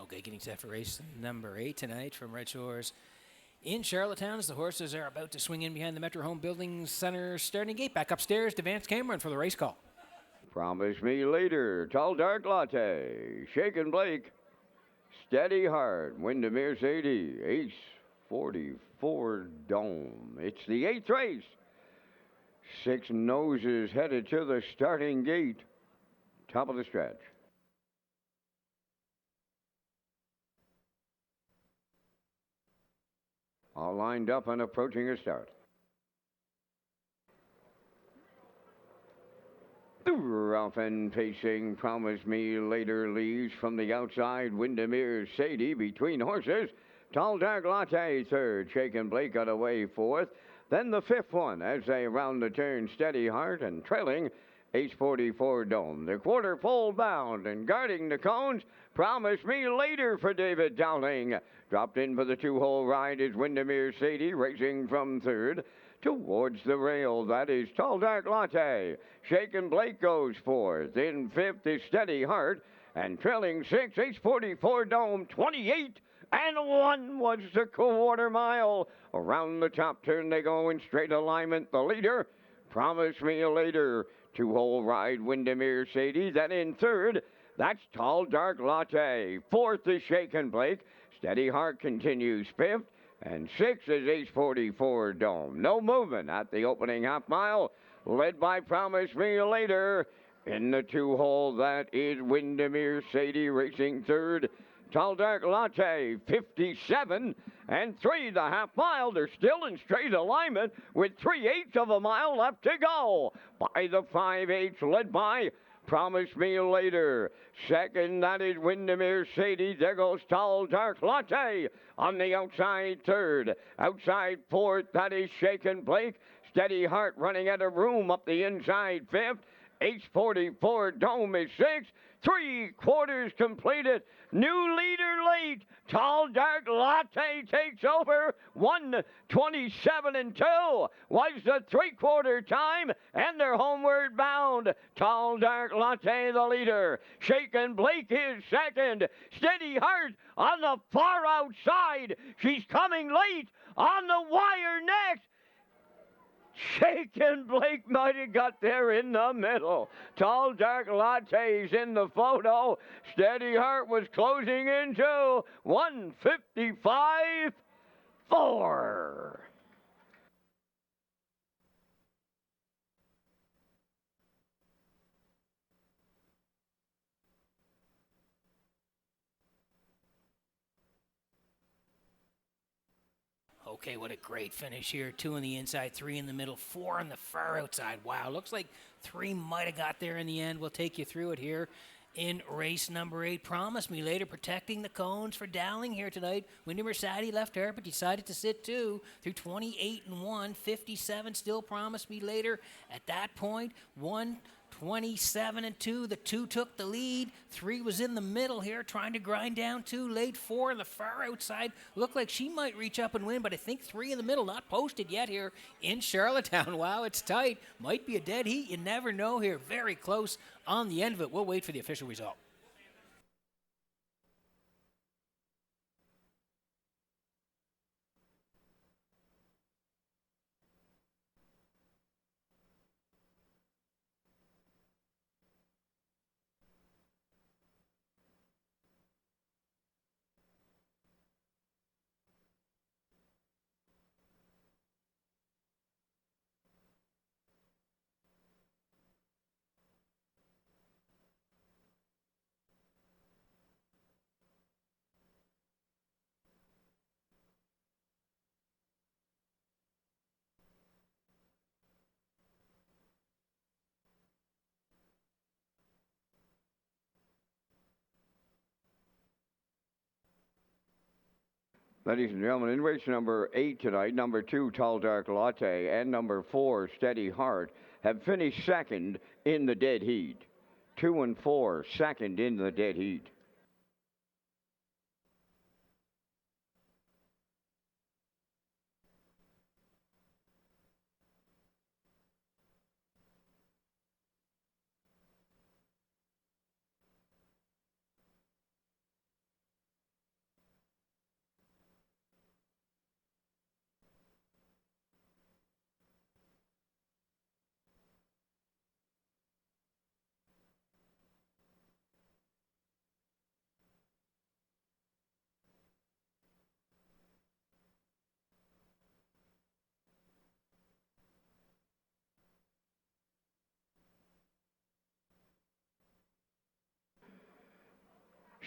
Okay, getting set for race number 8 tonight from Red Shores in Charlottetown as the horses are about to swing in behind the Metro Home Building Center starting gate. Back upstairs to Vance Cameron for the race call. Promise Me Later, Tall Dark Latte, Shaken Blake, Steady Heart, Windermere Sadie, Ace 44 Dome. It's the 8th race. 6 noses headed to the starting gate. Top of the stretch. All lined up and approaching a start. Rough and pacing, Promise Me Later leaves from the outside. Windermere Sadie between horses. Tall Dark Latte third. Shaken Blake got away fourth. Then the 5th one as they round the turn. Steady Heart and trailing Ace 44 Dome. The quarter pole bound and guarding the cones. Promise Me Later for David Dowling. Dropped in for the 2-hole ride is Windermere Sadie racing from third. Towards the rail, that is Tall Dark Latte. Shaken Blake goes fourth. In 5th is Steady Heart. And trailing 6, Ace 44 Dome, 28 and 1 was the quarter mile. Around the top turn they go in straight alignment. The leader, Promise Me Later. 2-hole ride, Windermere Sadie. Then in third, that's Tall Dark Latte. 4th is Shaken Blake. Steady Heart continues 5th. And 6th is Ace 44 Dome. No movement at the opening half mile. Led by Promise Me Later. In the 2-hole, that is Windermere Sadie racing third. Tall Dark Latte, 57 and 3 the half mile. They're still in straight alignment with 3/8 of a mile left to go. By the 5/8, led by Promise Me Later. Second, that is Windermere Sadie. There goes Tall Dark Latte on the outside third. Outside fourth, that is Shaken Blake. Steady Heart running out of room up the inside 5th. Ace 44 Dome is 6th. 3/4 completed. New leader late. Tall Dark Latte takes over. 1:27 and 2 was the 3/4 time, and they're homeward bound. Tall Dark Latte the leader. Shaken Blake is second. Steady Heart on the far outside. She's coming late on the wire next. Shaken Blake might have got there in the middle. Tall Dark Latte's in the photo. Steady Heart was closing in too. 1:55.4. Okay, what a great finish here. 2 on the inside, 3 in the middle, 4 on the far outside. Wow, looks like 3 might have got there in the end. We'll take you through it here in race number 8. Promise Me Later protecting the cones for Dowling here tonight. Windermere Sadie left her, but decided to sit too through 28 and 1. 57 still Promise Me Later. At that point, 1:27 and 2. The 2 took the lead. 3 was in the middle here, trying to grind down 2. Late 4 on the far outside. Looked like she might reach up and win, but I think 3 in the middle, not posted yet here in Charlottetown. Wow, it's tight. Might be a dead heat. You never know here. Very close on the end of it. We'll wait for the official result. Ladies and gentlemen, in race number 8 tonight, number 2, Tall Dark Latte, and number 4, Steady Heart, have finished second in the dead heat. 2 and 4, second in the dead heat.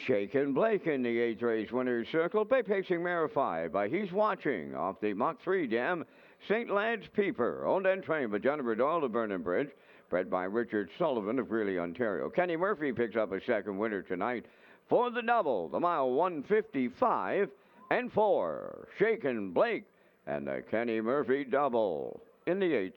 Shaken Blake in the 8th race winner's circle by pacing mare 5 by He's Watching off the Mach 3 dam. St. Lad's Peeper, owned and trained by Jennifer Doyle of Vernon Bridge, bred by Richard Sullivan of Greeley, Ontario. Kenny Murphy picks up a second winner tonight for the double, the mile 155 and 4. Shaken Blake and the Kenny Murphy double in the 8th.